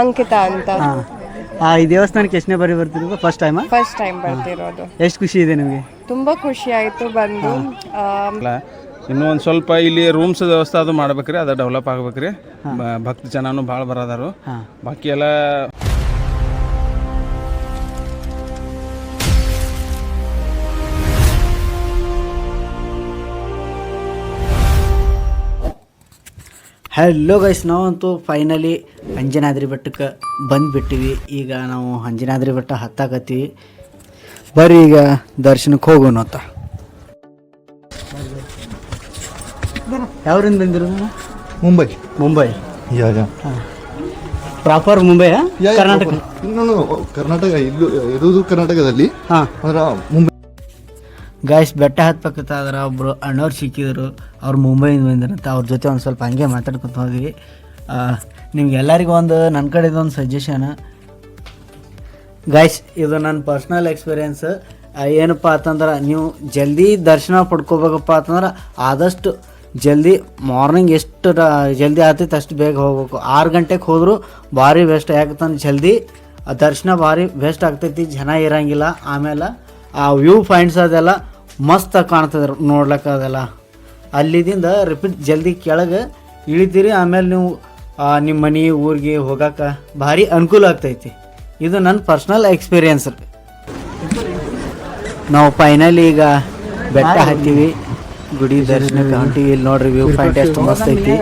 ಅಂಕಿತಾ ಅಂತ. ಈ ದೇವಸ್ಥಾನಕ್ಕೆ ಎಷ್ಟನೇ ಬಾರಿ ಬರ್ತಿರೋದು? First time ಬರ್ತಿರೋದು. ಎಷ್ಟು ಖುಷಿ ಇದೆ ನಿಮಗೆ? ತುಂಬಾ ಖುಷಿ ಆಯ್ತು ಬಂದು. ಇನ್ನೂ ಒಂದು ಸ್ವಲ್ಪ ಇಲ್ಲಿ ರೂಮ್ಸ್ ವ್ಯವಸ್ಥೆ ಅದು ಮಾಡ್ಬೇಕ್ರಿ, ಅದು ಡೆವಲಪ್ ಆಗ್ಬೇಕ್ರಿ. ಭಕ್ತ ಜನನು ಭಾಳ ಬರೋದಾರು. ಬಾಕಿ ಎಲ್ಲ ಹಲೋ ಗೈಸ್, ನಾವಂತೂ ಫೈನಲಿ ಅಂಜನಾದ್ರಿ ಬೆಟ್ಟಕ್ಕೆ ಬಂದುಬಿಟ್ಟಿವಿ. ಈಗ ನಾವು ಅಂಜನಾದ್ರಿ ಬೆಟ್ಟ ಹತ್ತಾಕತ್ತೀವಿ. ಬರ್ರಿ ಈಗ ದರ್ಶನಕ್ಕೆ ಹೋಗೋಣ ಅಂತ. ಯಾವ್ರಿಂದ ಬಂದಿರೋದು? ಮುಂಬೈ. ಹಾಂ, ಪ್ರಾಪರ್ ಮುಂಬೈ? ಕರ್ನಾಟಕ? ಕರ್ನಾಟಕ ಇರುವುದು ಕರ್ನಾಟಕದಲ್ಲಿ. ಹಾಂ, ಮುಂಬೈ. ಗಾಯ್ಸ್, ಬೆಟ್ಟ ಹತ್ಬೇಕಂತಾದ್ರೆ ಒಬ್ಬರು ಅಣ್ಣವ್ರು ಸಿಕ್ಕಿದ್ರು. ಅವ್ರು ಮುಂಬೈಯಿಂದ ಬಂದಿರಂತ. ಅವ್ರ ಜೊತೆ ಒಂದು ಸ್ವಲ್ಪ ಹಂಗೆ ಮಾತಾಡ್ಕೊತ ಹೋದ್ವಿ. ನಿಮ್ಗೆ ಎಲ್ಲರಿಗೂ ನನ್ನ ಕಡೆದು ಒಂದು ಸಜೆಷನ್ ಗಾಯ್ಸ್, ಇದು ನನ್ನ ಪರ್ಸ್ನಲ್ ಎಕ್ಸ್ಪೀರಿಯೆನ್ಸ್. ಏನಪ್ಪ ಅಂತಂದ್ರೆ, ನೀವು ಜಲ್ದಿ ದರ್ಶನ ಪಡ್ಕೋಬೇಕಪ್ಪ ಅಂತಂದ್ರೆ ಆದಷ್ಟು ಜಲ್ದಿ ಮಾರ್ನಿಂಗ್ ಎಷ್ಟು ಜಲ್ದಿ ಆಗ್ತೈತೆ ಅಷ್ಟು ಬೇಗ ಹೋಗ್ಬೇಕು. 6 ಗಂಟೆಗೆ ಹೋದರೂ ಭಾರಿ ಬೆಸ್ಟ್. ಯಾಕಂತಂದ್ರೆ ಜಲ್ದಿ ದರ್ಶನ ಭಾರಿ ಬೆಸ್ಟ್ ಆಗ್ತೈತಿ, ಜನ ಇರೋಂಗಿಲ್ಲ. ಆಮೇಲೆ ಆ ವ್ಯೂ ಪಾಯಿಂಟ್ಸ್ ಅದೆಲ್ಲ ಮಸ್ತ್ ಕಾಣ್ತದೆ ನೋಡ್ಲಿಕ್ಕೆ. ಅದೆಲ್ಲ ಅಲ್ಲಿದಿಂದ ರಿಪೀಟ್ ಜಲ್ದಿ ಕೆಳಗೆ ಇಳಿತೀರಿ. ಆಮೇಲೆ ನೀವು ನಿಮ್ಮ ಮನೆ ಊರಿಗೆ ಹೋಗೋಕೆ ಭಾರಿ ಅನುಕೂಲ ಆಗ್ತೈತಿ. ಇದು ನನ್ನ ಪರ್ಸ್ನಲ್ ಎಕ್ಸ್ಪೀರಿಯನ್ಸ್. ನಾವು ಫೈನಲಿ ಈಗ ಬೆಟ್ಟ ಹತ್ತೀವಿ, ಗುಡಿ ದರ್ಶನಕ್ಕೆ ಹೊಂಟೀವಿ. ಇಲ್ಲಿ ನೋಡ್ರಿ ವ್ಯೂ ಪಾಯಿಂಟ್ ಎಷ್ಟು ಮಸ್ತ್ ಐತಿ.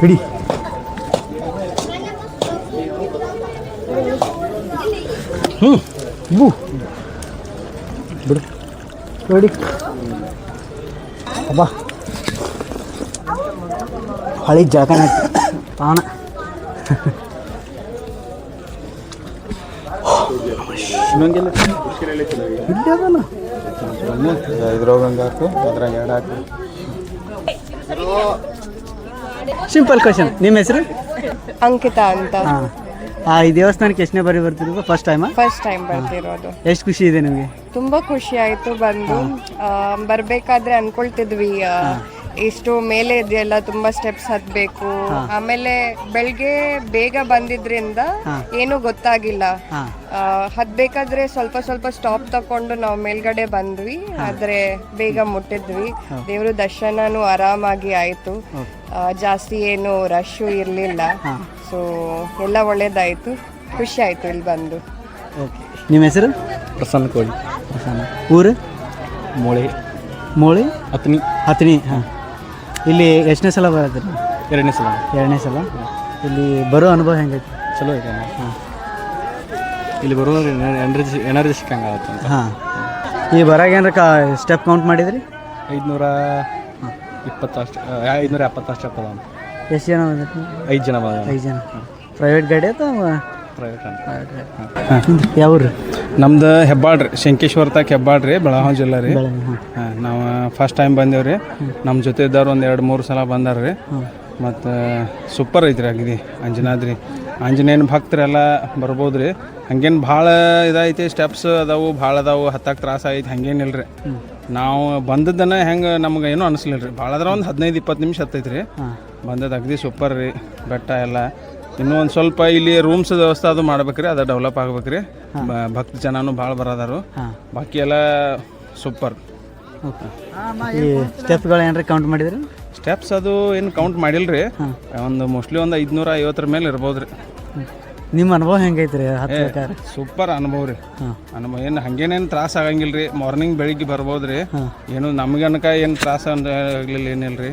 ಹಿಡಿ ಬಿಡು ನೋಡಿ ಅಬ್ಬಾ, ಹಳಿ ಜಳಕನ ತಾನ. Simple question. ನಿಮ್ಮ ಹೆಸರು? ಅಂಕಿತಾ ಅಂತ. ಈ ದೇವಸ್ಥಾನಕ್ಕೆ ಎಷ್ಟನೇ ಬಾರಿ ಬರ್ತಿರೋದು? First time ಬರ್ತಿರೋದು. ಎಷ್ಟು ಖುಷಿ ಇದೆ ನಿಮಗೆ? ತುಂಬಾ ಖುಷಿ ಆಯ್ತು ಬಂದು. ಬರ್ಬೇಕಾದ್ರೆ ಅನ್ಕೊಳ್ತಿದ್ವಿ ಇಷ್ಟು ಮೇಲೆ ಇದೆಯಲ್ಲ, ತುಂಬಾ ಸ್ಟೆಪ್ಸ್ ಹತ್ಬೇಕು. ಆಮೇಲೆ ಬೆಳಗ್ಗೆ ಬೇಗ ಬಂದಿದ್ರಿಂದ ಏನು ಗೊತ್ತಾಗಿಲ್ಲ. ಹತ್ಬೇಕಾದ್ರೆ ಸ್ವಲ್ಪ ಸ್ವಲ್ಪ ಸ್ಟಾಪ್ ತಕೊಂಡು ನಾವು ಮೇಲ್ಗಡೆ ಬಂದ್ವಿ. ಆದ್ರೆ ಬೇಗ ಮುಟ್ಟಿದ್ವಿ. ದೇವ್ರ ದರ್ಶನನೂ ಆರಾಮಾಗಿ ಆಯ್ತು. ಜಾಸ್ತಿ ಏನು ರಶ್ಶು ಇರ್ಲಿಲ್ಲ. ಸೊ ಎಲ್ಲ ಒಳ್ಳೇದಾಯ್ತು, ಖುಷಿ ಆಯ್ತು ಇಲ್ಲಿ ಬಂದು. ನಿಮ್ಮ ಹೆಸರು? ಪ್ರಸನ್ನ ಕೋಳಿ. ಊರು? ಮೋಳಿ ಹತ್ತನಿ. ಹಾಂ, ಇಲ್ಲಿ ಎಷ್ಟನೇ ಸಲ ಬರತ್ತೀರಿ? ಎರಡನೇ ಸಲ. ಇಲ್ಲಿ ಬರೋ ಅನುಭವ ಹೆಂಗೈತಿ? ಚಲೋ ಐತೆ. ಹಾಂ, ಇಲ್ಲಿ ಬರೋ ಎನರ್ಜಿ ಸಿಕ್ಕಂಗೆ ಆಗುತ್ತೆ. ಹಾಂ, ಈ ಬರಾಗ ಏನಾರ ಸ್ಟೆಪ್ ಕೌಂಟ್ ಮಾಡಿದ್ರಿ? 520 ಅಷ್ಟು, 570 ಅಷ್ಟು ಆಗ್ತದ. ಎಷ್ಟು ಜನ ಬಂದಿತ್ತು? 5 ಜನ. 5 ಜನ. ಪ್ರೈವೇಟ್ ಗಾಡಿ ಅಥವಾ ಪ್ರೈವೇಟ್? ಯಾವ್ರಿ? ನಮ್ದು ಹೆಬ್ಬಾಳ್ರಿ, ಶಂಕೇಶ್ವರ ತಾಕ ಹೆಬ್ಬಾಳ್ರಿ, ಬೆಳಗಾವಿ ಜಿಲ್ಲೆ ರೀ. ಹಾಂ, ನಾವು ಫಸ್ಟ್ ಟೈಮ್ ಬಂದೇವ್ರಿ. ನಮ್ಮ ಜೊತೆ ಇದ್ದವ್ರು ಒಂದು 2-3 ಸಲ ಬಂದಾರ್ರಿ. ಮತ್ತು ಸೂಪರ್ ಐತ್ರಿ ಅಗದಿ ಅಂಜನಾದ್ರಿ. ಆಂಜನೇಯನ ಭಕ್ತರೆಲ್ಲ ಬರ್ಬೋದು ರೀ. ಹಂಗೇನು ಭಾಳ ಇದೈತಿ, ಸ್ಟೆಪ್ಸ್ ಅದಾವು, ಭಾಳ ಅದಾವು, ಹತ್ತಕ್ಕೆ ತ್ರಾಸ ಐತಿ ಹಂಗೇನಿಲ್ಲ ರೀ. ನಾವು ಬಂದದ್ದನ್ನು ಹೆಂಗೆ ನಮ್ಗೆ ಏನೂ ಅನಿಸ್ಲಿಲ್ಲ ರೀ. ಭಾಳ ಅಂದ್ರೆ ಒಂದು 15-20 ನಿಮಿಷ ಹತ್ತೈತಿ ರೀ. ಬಂದದ್ದು ಅಗದಿ ಸೂಪರ್ ರೀ ಬೆಟ್ಟ ಎಲ್ಲ. ಇನ್ನೂ ಒಂದು ಸ್ವಲ್ಪ ಇಲ್ಲಿ ರೂಮ್ಸ್ ವ್ಯವಸ್ಥೆ ಅದು ಮಾಡ್ಬೇಕ್ರಿ, ಅದು ಡೆವಲಪ್ ಆಗ್ಬೇಕ್ರಿ. ಭಕ್ತ ಜನನು ಭಾಳ ಬರೋದಾರು. ಬಾಕಿ ಎಲ್ಲ ಸೂಪರ್. ಈ ಸ್ಟೆಪ್ಗಳು ಏನಾರ ಕೌಂಟ್ ಮಾಡಿದ್ರಿ? ಸ್ಟೆಪ್ಸ್ ಅದು ಏನು ಕೌಂಟ್ ಮಾಡಿಲ್ಲ ರೀ. ಒಂದು ಮೋಸ್ಟ್ಲಿ ಒಂದು 550 ಮೇಲೆ ಇರ್ಬೋದು ರೀ. ನಿಮ್ಮ ಅನುಭವ ಹೆಂಗೈತೆ ರೀ ಹತ್ಬೇಕಾದ್ರೆ? ಸೂಪರ್ ಅನುಭವ ರೀ. ಅನುಭವ ಏನು ಹಂಗೇನೇನು ತ್ರಾಸ ಆಗಂಗಿಲ್ಲ ರೀ. ಮಾರ್ನಿಂಗ್ ಬೆಳಿಗ್ಗೆ ಬರ್ಬೋದು ರೀ. ಏನು ನಮ್ಗೆ ಅನ್ಕ ಏನು ತ್ರಾಸ ಆಗಲಿಲ್ಲ, ಏನಿಲ್ಲ ರೀ.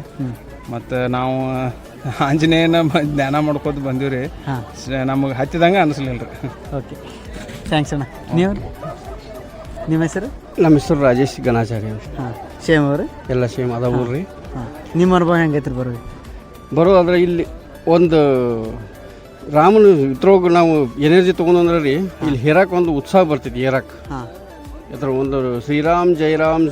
ಮತ್ತು ನಾವು ಆಂಜನೇಯನ ಧ್ಯಾನ ಮಾಡ್ಕೋತ ಬಂದೀವಿ ರೀ. ನಮಗೆ ಹತ್ತಿದಂಗೆ ಅನಿಸ್ಲಿಲ್ಲ ರೀ. ಓಕೆ, ಥ್ಯಾಂಕ್ಸ್ ಅಣ್ಣ. ನೀವು? ನಿಮ್ಮ ಹೆಸರು? ನಮ್ಮ ಹೆಸರು ರಾಜೇಶ್ ಗಣಾಚಾರ್ಯ. ಹಾಂ, ಸೇಮ್ ಅವರು? ಎಲ್ಲ ಸೇಮ್ ಅದ ಊರು ರೀ. ಹಾಂ ನಿಮ್ಮ ಅನುಭವ ಹೆಂಗೈತ್ರಿ ಬರೋದಾದ್ರೆ ಇಲ್ಲಿ ಒಂದು ರಾಮನ ಇದ್ರೊಳಗೆ ನಾವು ಎನರ್ಜಿ ತೊಗೊಂಡ್ರೆ ರೀ ಇಲ್ಲಿ ಹೇರಕ್ಕೆ ಒಂದು ಉತ್ಸಾಹ ಬರ್ತೈತಿ ಹೇರಕ್ಕೆ. ಹಾಂ ಅದ್ರ ಒಂದು ಶ್ರೀರಾಮ್ ಜೈರಾಮ್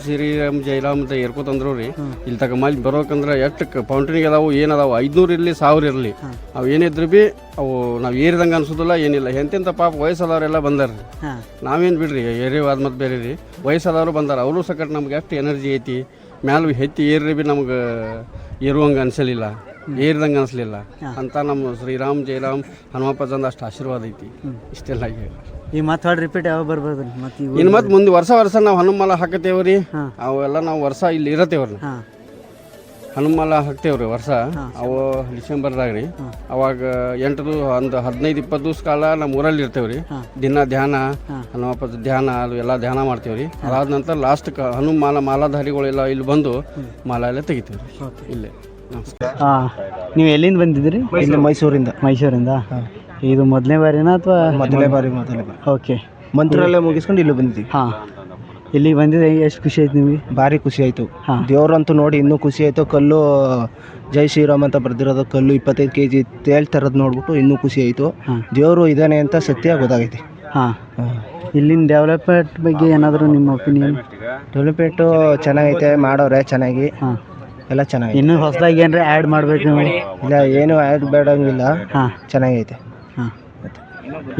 ಜೈರಾಮ್ ಅಂತ ಏರ್ಕೋತಂದ್ರು ರೀ ಇಲ್ಲಿ ತಗ ಮಲ್ಲಿ ಬರೋಕಂದ್ರೆ ಎಷ್ಟು ಫೌಂಟೇನಿಗೆ ಅದಾವು ಏನದಾವು 500 ಇರಲಿ 1000 ಇರಲಿ ಅವು ಏನಿದ್ರು ಭೀ ಅವು ನಾವು ಏರಿದಂಗೆ ಅನ್ಸೋದಿಲ್ಲ ಏನಿಲ್ಲ. ಎಂತೆಂಥ ಪಾಪ ವಯಸ್ಸಾದವರೆಲ್ಲ ಬಂದಾರ ರೀ. ನಾವೇನು ಬಿಡ್ರಿ ಏರಿವಾದ ಮತ್ತು ಬೇರೆ ರೀ ವಯಸ್ಸಾದವರು ಬಂದಾರ. ಅವರು ಸಕಟ್ ನಮ್ಗೆ ಎಷ್ಟು ಎನರ್ಜಿ ಐತಿ ಮ್ಯಾಲೆ ಹೆಚ್ಚು ಏರ್ರಿ ಭೀ ನಮ್ಗೆ ಏರುವಂಗೆ ಅನ್ಸಲಿಲ್ಲ, ಏರಿದಂಗೆ ಅನಿಸ್ಲಿಲ್ಲ ಅಂತ ನಮ್ಮ ಶ್ರೀರಾಮ್ ಜೈರಾಮ್ ಹನುಮಪ್ಪ ತಂದ ಅಷ್ಟು ಆಶೀರ್ವಾದ ಐತಿ. ಇಷ್ಟೆಲ್ಲ ಈ ಮತ್ತೆ ರಿಪೀಟ್ ಯಾವಾಗ ಬರ್ಬೋದು ಮತ್ತೆ ಇನ್ನು ಮತ್ತೆ ಮುಂದೆ ವರ್ಷ ನಾವು ಹನುಮಾಲ ಹಾಕತ್ತೇವ್ರಿ. ಅವೆಲ್ಲ ನಾವು ವರ್ಷ ಇಲ್ಲಿ ಇರತ್ತೇವ್ರಿ. ಹನುಮಾಲ ಹಾಕ್ತೇವ್ರಿ ವರ್ಷ. ಅವು ಡಿಸೆಂಬರ್ದಾಗ ರೀ. ಅವಾಗ 15-20 ದಿವಸ ಕಾಲ ನಮ್ಮ ಊರಲ್ಲಿ ಇರ್ತೇವ್ರಿ. ದಿನ ಧ್ಯಾನ ಹನುಮಪ್ಪ ಧ್ಯಾನ ಅದು ಎಲ್ಲ ಧ್ಯಾನ ಮಾಡ್ತೇವ್ರಿ. ಅದಾದ ನಂತರ ಲಾಸ್ಟ್ ಮಾಲಾಧಾರಿಗಳೆಲ್ಲ ಇಲ್ಲಿ ಬಂದು ಮಾಲ ಎಲ್ಲ ತೆಗಿತೇವ್ರಿ ಇಲ್ಲೇ. ಹಾಂ ನೀವು ಎಲ್ಲಿಂದ ಬಂದಿದ್ದೀರಿ? ಇಲ್ಲಿ ಮೈಸೂರಿಂದ. ಇದು ಮೊದಲನೇ ಬಾರಿನಾ ಅಥವಾ ಮೊದಲನೇ ಬಾರಿ. ಓಕೆ. ಮಂತ್ರಾಲಯ ಮುಗಿಸ್ಕೊಂಡು ಇಲ್ಲಿ ಬಂದಿದ್ದೀವಿ. ಹಾಂ ಇಲ್ಲಿಗೆ ಬಂದಿದ್ದೆ ಎಷ್ಟು ಖುಷಿ ಆಯ್ತು ನಿಮಗೆ? ಭಾರಿ ಖುಷಿ ಆಯಿತು. ದೇವ್ರಂತೂ ನೋಡಿ ಇನ್ನೂ ಖುಷಿ ಆಯಿತು. ಕಲ್ಲು ಜೈ ಶ್ರೀರಾಮ್ ಅಂತ ಬರ್ದಿರೋದು ಕಲ್ಲು 25 kg ತೇಳ್ತಾರದು ನೋಡ್ಬಿಟ್ಟು ಇನ್ನೂ ಖುಷಿ ಆಯಿತು. ದೇವರು ಇದ್ದಾನೆ ಅಂತ ಸತ್ಯ ಗೊತ್ತಾಗೈತೆ. ಹಾಂ ಇಲ್ಲಿನ ಡೆವಲಪ್ಮೆಂಟ್ ಬಗ್ಗೆ ಏನಾದರೂ ನಿಮ್ಮ ಒಪಿನಿಯನ್? ಡೆವಲಪ್ಮೆಂಟು ಚೆನ್ನಾಗೈತೆ, ಮಾಡೋರೆ ಚೆನ್ನಾಗಿ. ಹಾಂ ಎಲ್ಲ ಚೆನ್ನಾಗಿ. ಇನ್ನೂ ಹೊಸದಾಗಿ ಏನಾರ ಆ್ಯಡ್ ಮಾಡಬೇಕು? ಇಲ್ಲ, ಏನು ಆ್ಯಡ್ ಬೇಡಂಗಿಲ್ಲ. ಚೆನ್ನಾಗೈತೆ. ಹಾಂ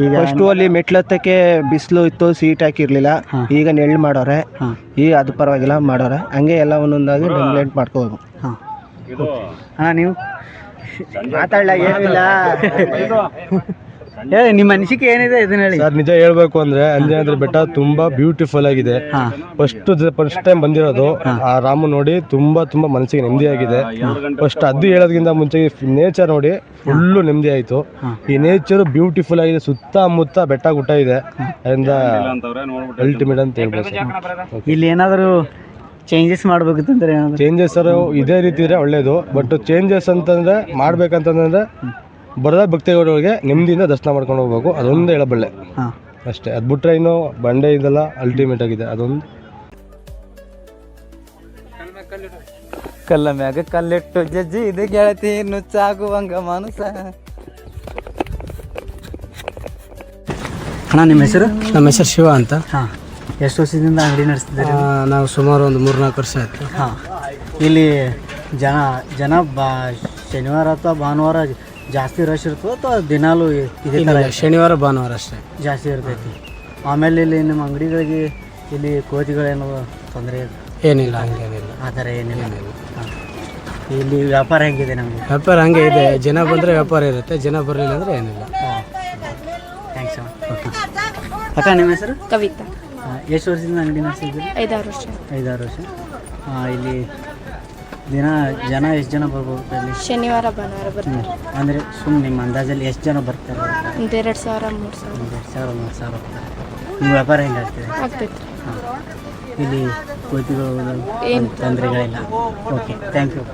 ಈಗ ಫಸ್ಟು ಅಲ್ಲಿ ಮೆಟ್ಲತ್ತಕ್ಕೆ ಬಿಸಿಲು ಇತ್ತು, ಸೀಟ್ ಹಾಕಿರ್ಲಿಲ್ಲ. ಈಗ ನೆಳ್ಳು ಮಾಡೋರೆ. ಈಗ ಅದು ಪರವಾಗಿಲ್ಲ ಮಾಡೋರೆ. ಹಂಗೆ ಎಲ್ಲ ಒಂದೊಂದಾಗಿ ಡೆವಲಪ್ಮೆಂಟ್ ಮಾಡ್ಕೋಬೇಕು. ಹಾಂ ಹಾಂ ನೀವು ಮಾತಾಡಲ್ಲ ಏನಿಲ್ಲ. ಹೇಳಿ ನಿಮ್ಮ ಅನಿಸಿಕೆ ಏನಿದೆ ಇದನ್ನ ಹೇಳಿ. ಸರ್, ನಿಜ ಹೇಳ್ಬೇಕು ಅಂದ್ರೆ ಅಂಜನಾದ್ರಿ ಬೆಟ್ಟ ತುಂಬಾ ಬ್ಯೂಟಿಫುಲ್ ಆಗಿದೆ. ಫಸ್ಟ್ ಟೈಮ್ ಬಂದಿರೋದು. ಆ ರಾಮ ನೋಡಿ ತುಂಬಾ ಮನಸ್ಸಿಗೆ ನೆಮ್ಮದಿ ಆಗಿದೆ. ಫಸ್ಟ್ ಅದು ಹೇಳೋದಕ್ಕಿಂತ ಮುಂಚೆ ನೇಚರ್ ನೋಡಿ ಫುಲ್ಲು ನೆಮ್ಮದಿ ಆಯ್ತು. ಈ ನೇಚರ್ ಬ್ಯೂಟಿಫುಲ್ ಆಗಿದೆ, ಸುತ್ತಮುತ್ತ ಬೆಟ್ಟ ಗುಟ್ಟ ಇದೆ. ಅದರಿಂದ ಅಲ್ಟಿಮೇಟ್ ಅಂತ ಹೇಳ್ಬೋದು. ಇಲ್ಲಿ ಏನಾದರೂ ಚೇಂಜಸ್ ಮಾಡ್ಬೇಕಂತಂದ್ರೆ ಚೇಂಜಸ್ ಸರ್ ಇದೇ ರೀತಿ ಇದ್ರೆ ಒಳ್ಳೇದು. ಬಟ್ ಚೇಂಜಸ್ ಅಂತಂದ್ರೆ ಮಾಡ್ಬೇಕಂತಂದ್ರೆ ಬರದ ಭಕ್ತಿಗಳಿಗೆ ನೆಮ್ಮದಿಯಿಂದ ದರ್ಶನ ಮಾಡ್ಕೊಂಡು ಹೋಗ್ಬೇಕು. ಅದೊಂದು ಹೇಳಬಲ್ಲೆ ಅಷ್ಟೇ. ಅದು ಬಿಟ್ರೆ ಇನ್ನು ಬಂಡೆ ಇದೆಲ್ಲ ಅಲ್ಟಿಮೇಟ್ ಆಗಿದೆ. ಅದೊಂದು ಕಲ್ಲ ಮ್ಯಾಗ ಕಲ್ಲಿಟ್ಟು ಜಜ್ಜಿ ಇದು ಗೆಳತಿ ನುಚ್ಚಾಗುವಂಗ ಮನಸ. ಅಣ್ಣ ನಿಮ್ಮ ಹೆಸರು? ನಮ್ಮ ಹೆಸರು ಶಿವ ಅಂತ. ಹಾಂ ಎಷ್ಟು ವರ್ಷದಿಂದ ಅಂಗಡಿ ನಡೆಸ್ತಿದ್ದೀರಿ? ನಾವು ಸುಮಾರು ಒಂದು 3-4 ವರ್ಷ ಆಯಿತು. ಹಾಂ ಇಲ್ಲಿ ಜನ ಶನಿವಾರ ಅಥವಾ ಭಾನುವಾರ ಜಾಸ್ತಿ ರಶ್ ಇರ್ತದೆ ಅಥವಾ ದಿನಾಲೂ ಇದೇ ಥರ? ಶನಿವಾರ ಭಾನುವಾರ ಅಷ್ಟೇ ಜಾಸ್ತಿ ಇರ್ತೈತಿ. ಆಮೇಲೆ ಇಲ್ಲಿ ನಿಮ್ಮ ಅಂಗಡಿಗಳಿಗೆ ಇಲ್ಲಿ ಕೋತಿಗಳೇನೋ ತೊಂದರೆ ಏನಿಲ್ಲ, ಹಂಗೇನಿಲ್ಲ, ಆ ಥರ ಏನಿಲ್ಲ. ಹಾಂ ಇಲ್ಲಿ ವ್ಯಾಪಾರ ಹೆಂಗಿದೆ ನಮಗೆ? ವ್ಯಾಪಾರ ಹಂಗೆ ಇದೆ. ಜನ ಬಂದರೆ ವ್ಯಾಪಾರ ಇರುತ್ತೆ, ಜನ ಬರಲಿಲ್ಲ ಅಂದರೆ ಏನಿಲ್ಲ. ಹಾಂ ಥ್ಯಾಂಕ್ಸ್ ಅಣ್ಣ. ಓಕೆ ಅಕ್ಕ ನಿಮ್ಮ ಹೆಸರು? ಕವಿತಾ. ಎಷ್ಟು ವರ್ಷದಿಂದ ಅಂಗಡಿ ನಡೆಸಿದ್ದೀರಿ? 5-6 ವರ್ಷ. 5-6 ವರ್ಷ. ಇಲ್ಲಿ ಜನ ಎಷ್ಟು ಜನ ಬರ್ಬೋದು ಇಲ್ಲಿ? ಶನಿವಾರ ಭಾನುವಾರ ಬರ್ತಾರೆ. ಅಂದರೆ ಸುಮ್ಮನೆ ನಿಮ್ಮ ಅಂದಾಜಲ್ಲಿ ಎಷ್ಟು ಜನ ಬರ್ತಾರೆ? ಒಂದು 2,000-3,000. 2,000-3,000 ಬರ್ತಾರೆ. ನಿಮ್ಮ ವ್ಯಾಪಾರ ಹೆಂಗೆ ಆಗ್ತದೆ? ಆಗ್ತೈತ್ರಿ. ಹಾಂ ಇಲ್ಲಿ ಕೋತಿಗಳು ಏನು ತೊಂದರೆಗಳಿಲ್ಲ. Okay thank you.